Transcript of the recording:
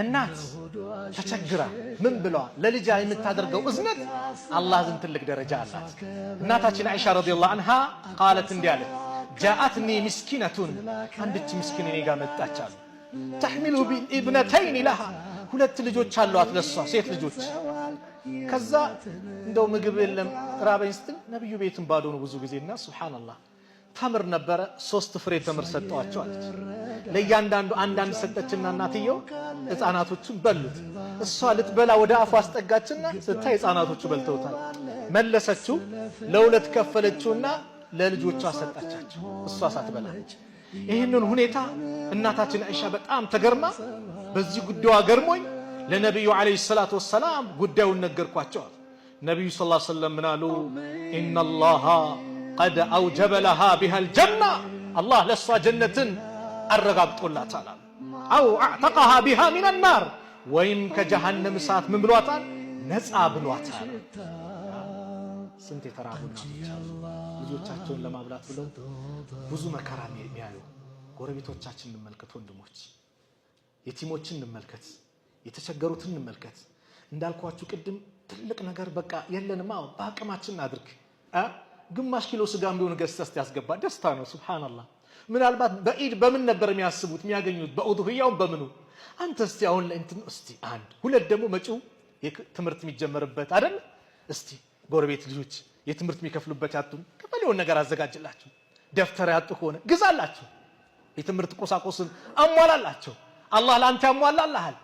እናት ተቸግራ ምን ብለዋ ለልጇ የምታደርገው እዝነት አላህ ዘንድ ትልቅ ደረጃ አላት። እናታችን አይሻ ረዲየላሁ ዐንሃ قالت እንዲያለች جاءتني مسكينة አንድች ምስኪን እኔ ጋር መጣች አሉ تحمل ابنتين لها ሁለት ልጆች አሏት ለሷ ሴት ልጆች። ከዛ እንደው ምግብ የለም ራበኝ ስትል ነብዩ ቤትን ባዶ ነው ብዙ ጊዜና ሱብሃንአላህ ተምር ነበረ 3 ፍሬ ተምር ሰጠዋቸው አለች። ለእያንዳንዱ አንዳንድ ሰጠችና እናትየው ህፃናቶቹን በሉት። እሷ ልትበላ ወደ አፏ አስጠጋችና ስታይ ህፃናቶቹ በልተውታል። መለሰችው ለሁለት ከፈለችውና ለልጆቿ ሰጣቻቸው እሷ ሳትበላ። ይሄንን ሁኔታ እናታችን አይሻ በጣም ተገርማ በዚህ ጉዳዩ ገርሞኝ ለነብዩ አለይሂ ሰላቱ ወሰለም ጉዳዩን ነገርኳቸው። ነብዩ ሰለላሁ ዐለይሂ ወሰለም ምናሉ ኢነላሃ قد أوجب لها بها الجنة الله لسوا جنة الرغبطولاتال أو اعتقها بها من النار وإن كجهنم سات من بلواتال نزع بلواتال سنتي ترابونا ልጆቻቸውን ለማብላት ብለው ብዙ መከራ የሚያዩ ጎረቤቶቻችን እንመልከት፣ ወንድሞች የቲሞችን እንመልከት፣ የተቸገሩትን እንመልከት። እንዳልኳችሁ ቅድም ትልቅ ነገር በቃ የለንም በአቅማችን አድርግ ግማሽ ኪሎ ስጋም ቢሆን ገዝተህ ያስገባ ደስታ ነው። ሱብሃንአላህ ምናልባት በኢድ በምን ነበር የሚያስቡት የሚያገኙት በኡድህያው በምኑ አንተ እስቲ አሁን ለእንትን እስቲ አንድ ሁለት ደግሞ መጪው ትምህርት የሚጀመርበት አይደል እስቲ ጎረቤት ልጆች የትምህርት የሚከፍሉበት ያጡን ከፈለውን ነገር አዘጋጅላችሁ ደፍተር ያጡ ሆነ ግዛላችሁ የትምህርት ቁሳቁስን አሟላላችሁ አላህ ላንተ ያሟላልሃል።